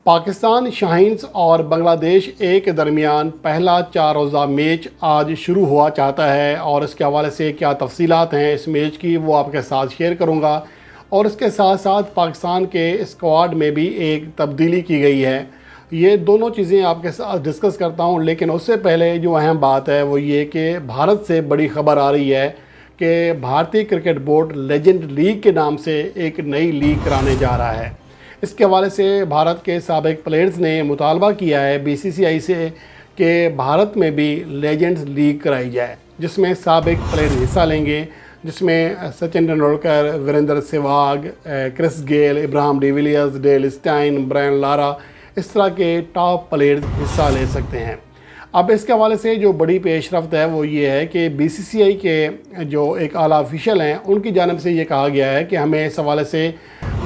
पाकिस्तान शाहीन्स और बांग्लादेश ए के दरमियान पहला 4 रोज़ा मैच आज शुरू हुआ चाहता है और इसके हवाले से क्या तफसीलात हैं इस मैच की वो आपके साथ शेयर करूंगा। और इसके साथ साथ पाकिस्तान के स्क्वाड में भी एक तब्दीली की गई है। ये दोनों चीज़ें आपके साथ डिस्कस करता हूं, लेकिन उससे पहले जो अहम बात है वो ये कि भारत से बड़ी खबर आ रही है कि भारतीय क्रिकेट बोर्ड लेजेंड लीग के नाम से एक नई लीग कराने जा रहा है। इसके हवाले से भारत के साबिक प्लेयर्स ने मुतालबा किया है बीसीसीआई से कि भारत में भी लेजेंड्स लीग कराई जाए, जिसमें साबिक प्लेयर हिस्सा लेंगे, जिसमें Sachin Tendulkar, Virender Sehwag, Chris Gayle, Abraham de Villiers, Dale Steyn, Brian Lara, इस तरह के टॉप प्लेयर्स हिस्सा ले सकते हैं। अब इसके हवाले से जो बड़ी पेशरफ्त है वो ये है कि बीसीसीआई के जो एक आला ऑफिशियल हैं उनकी जानिब से ये कहा गया है कि हमें इस हवाले से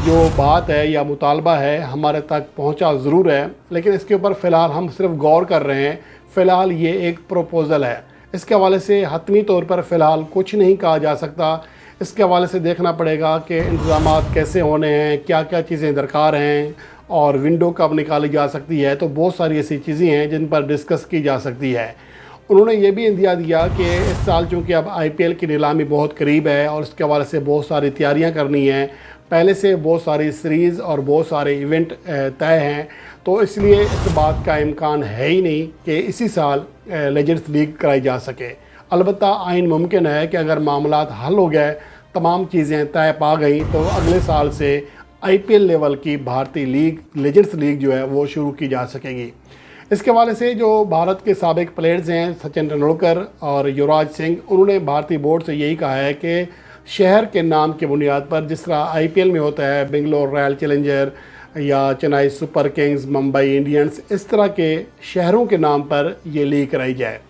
जो बात है या मुतालबा है हमारे तक पहुंचा ज़रूर है, लेकिन इसके ऊपर फ़िलहाल हम सिर्फ गौर कर रहे हैं। फ़िलहाल ये एक प्रपोज़ल है, इसके हवाले से हतमी तौर पर फ़िलहाल कुछ नहीं कहा जा सकता। इसके हवाले से देखना पड़ेगा कि इंतज़ामात कैसे होने हैं, क्या क्या चीज़ें दरकार हैं और विंडो कब निकाली जा सकती है। तो बहुत सारी ऐसी चीज़ें हैं जिन पर डिस्कस की जा सकती है। उन्होंने ये भी इंदिया दिया कि इस साल चूँकि अब आईपीएल की नीलामी बहुत करीब है और इसके हवाले से बहुत सारी तैयारियां करनी हैं, पहले से बहुत सारी सीरीज़ और बहुत सारे इवेंट तय हैं, तो इसलिए इस बात का इम्कान है ही नहीं कि इसी साल लेजेंड्स लीग कराई जा सके। अलबत्ता आइन मुमकिन है कि अगर मामलात हल हो गए, तमाम चीज़ें तय पा गई, तो अगले साल से आईपीएल लेवल की भारतीय लीग लेजेंड्स लीग जो है वो शुरू की जा सकेगी। इसके हवाले से जो भारत के साबिक प्लेयर्स हैं सचिन तेंदुलकर और युवराज सिंह, उन्होंने भारतीय बोर्ड से यही कहा है कि शहर के नाम की बुनियाद पर, जिस तरह आईपीएल में होता है बेंगलोर रॉयल चैलेंजर या Chennai super Kings, Mumbai Indians, इस तरह के शहरों के नाम पर ये लीग कराई जाए,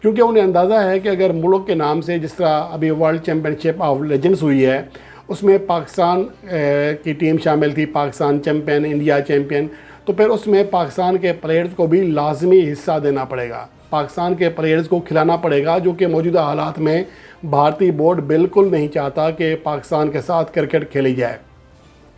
क्योंकि उन्हें अंदाज़ा है कि अगर मुल्क के नाम से, जिस तरह अभी वर्ल्ड चैम्पियनशिप ऑफ लेजेंड्स हुई है उसमें पाकिस्तान की टीम शामिल थी, पाकिस्तान चैम्पियन, इंडिया चैम्पियन, तो फिर उसमें पाकिस्तान के प्लेयर्स को भी लाजमी हिस्सा देना पड़ेगा, पाकिस्तान के प्लेयर्स को खिलाना पड़ेगा, जो कि मौजूदा हालात में भारतीय बोर्ड बिल्कुल नहीं चाहता कि पाकिस्तान के साथ क्रिकेट खेली जाए।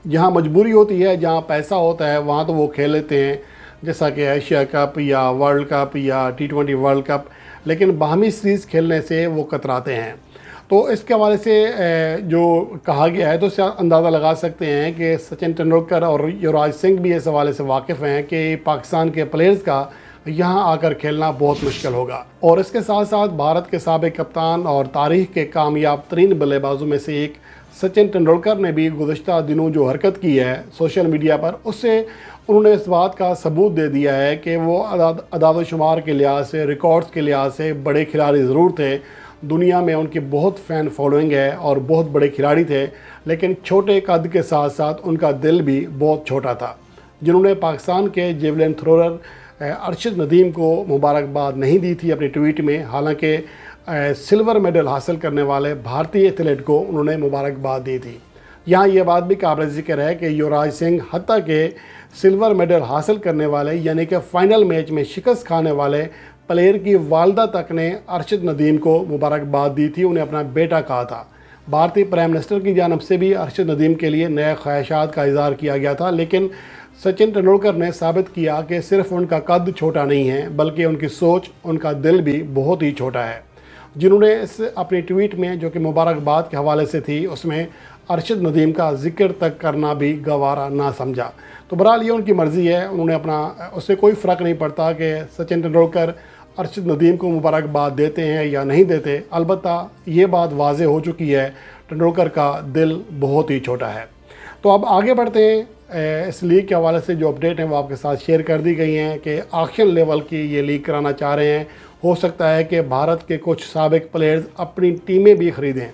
जहां मजबूरी होती है, जहां पैसा होता है, वहां तो वो खेल लेते हैं, जैसा कि एशिया कप या वर्ल्ड कप या T20 वर्ल्ड कप, लेकिन बाहमी सीरीज़ खेलने से वो कतराते हैं। तो इसके हवाले से जो कहा गया है तो उससे अंदाज़ा लगा सकते हैं कि सचिन तेंदुलकर और युवराज सिंह भी इस हवाले से वाकिफ़ हैं कि पाकिस्तान के प्लेयर्स का यहाँ आकर खेलना बहुत मुश्किल होगा। और इसके साथ साथ भारत के साबिक कप्तान और तारीख़ के कामयाब तरीन बल्लेबाजों में से एक सचिन तेंदुलकर ने भी गुज़श्ता दिनों जो हरकत की है सोशल मीडिया पर, उससे उन्होंने इस बात का सबूत दे दिया है कि वो अदाद शुमार के लिहाज से, रिकॉर्ड्स के लिहाज से बड़े खिलाड़ी ज़रूर थे, दुनिया में उनकी बहुत फ़ैन फॉलोइंग है और बहुत बड़े खिलाड़ी थे, लेकिन छोटे कद के साथ साथ उनका दिल भी बहुत छोटा था। जिन्होंने पाकिस्तान के जेवलिन थ्रोअर अरशद नदीम को मुबारकबाद नहीं दी थी अपने ट्वीट में, हालांकि सिल्वर मेडल हासिल करने वाले भारतीय एथलीट को उन्होंने मुबारकबाद दी थी। यहाँ ये बात भी काबिल ज़िक्र है कि युवराज सिंह हत्ता के सिल्वर मेडल हासिल करने वाले यानी कि फ़ाइनल मैच में शिकस्त खाने वाले प्लेयर की वालदा तक ने अरशद नदीम को मुबारकबाद दी थी, उन्हें अपना बेटा कहा था। भारतीय प्राइम मिनिस्टर की जानब से भी अरशद नदीम के लिए नए ख्वाहिशात का इज़हार किया गया था, लेकिन सचिन तेंदुलकर ने साबित किया कि सिर्फ उनका कद छोटा नहीं है बल्कि उनकी सोच, उनका दिल भी बहुत ही छोटा है। जिन्होंने इस अपनी ट्वीट में, जो कि मुबारकबाद के हवाले से थी, उसमें अरशद नदीम का जिक्र तक करना भी गवारा ना समझा। तो बहरहाल ये उनकी मर्ज़ी है, उन्होंने अपना, उससे कोई फ़र्क नहीं पड़ता कि सचिन तेंदुलकर अरशद नदीम को मुबारकबाद देते हैं या नहीं देते। अलबत्ता ये बात वाज़े हो चुकी है, तेंदुलकर का दिल बहुत ही छोटा है। तो अब आगे बढ़ते हैं। इस लीग के हवाले से जो अपडेट हैं वो आपके साथ शेयर कर दी गई हैं कि ऑक्शन लेवल की ये लीग कराना चाह रहे हैं। हो सकता है कि भारत के कुछ साबिक प्लेयर्स अपनी टीमें भी ख़रीदें।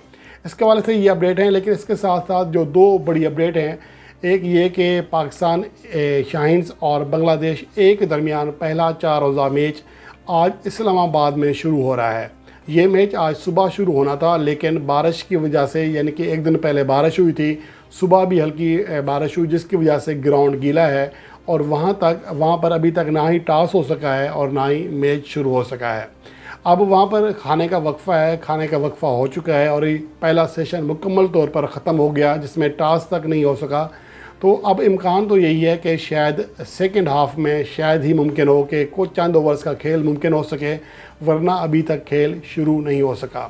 इसके हवाले से ये अपडेट हैं, लेकिन इसके साथ साथ जो दो बड़ी अपडेट हैं, एक ये कि पाकिस्तान शाहीन्स और बांग्लादेश ए के दरमियान पहला 4 रोज़ा मैच आज इस्लामाबाद में शुरू हो रहा है। ये मैच आज सुबह शुरू होना था, लेकिन बारिश की वजह से, यानी कि एक दिन पहले बारिश हुई थी, सुबह भी हल्की बारिश हुई, जिसकी वजह से ग्राउंड गीला है और वहाँ पर अभी तक ना ही टॉस हो सका है और ना ही मैच शुरू हो सका है। अब वहाँ पर खाने का वक्फ़ा है, खाने का वक्फ़ा हो चुका है और ये पहला सेशन मुकम्मल तौर पर ख़त्म हो गया, जिसमें टॉस तक नहीं हो सका। تو اب امکان تو یہی ہے کہ شاید سیکنڈ ہاف میں شاید ہی ممکن ہو کہ کچھ چند اوورز کا کھیل ممکن ہو سکے، ورنہ ابھی تک کھیل شروع نہیں ہو سکا۔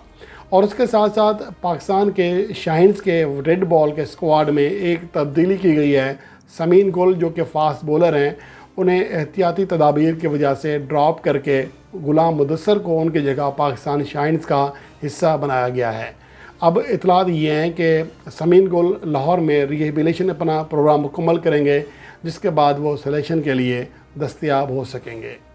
اور اس کے ساتھ ساتھ پاکستان کے شاہینز کے ریڈ بال کے اسکواڈ میں ایک تبدیلی کی گئی ہے۔ سمین گل جو کہ فاسٹ بولر ہیں، انہیں احتیاطی تدابیر کی وجہ سے ڈراپ کر کے غلام مدثر کو ان کی جگہ پاکستان شاہینز کا حصہ بنایا گیا ہے۔ اب اطلاعات یہ ہیں کہ سمین گل لاہور میں ریہیبلیشن اپنا پروگرام مکمل کریں گے، جس کے بعد وہ سلیکشن کے لیے دستیاب ہو سکیں گے۔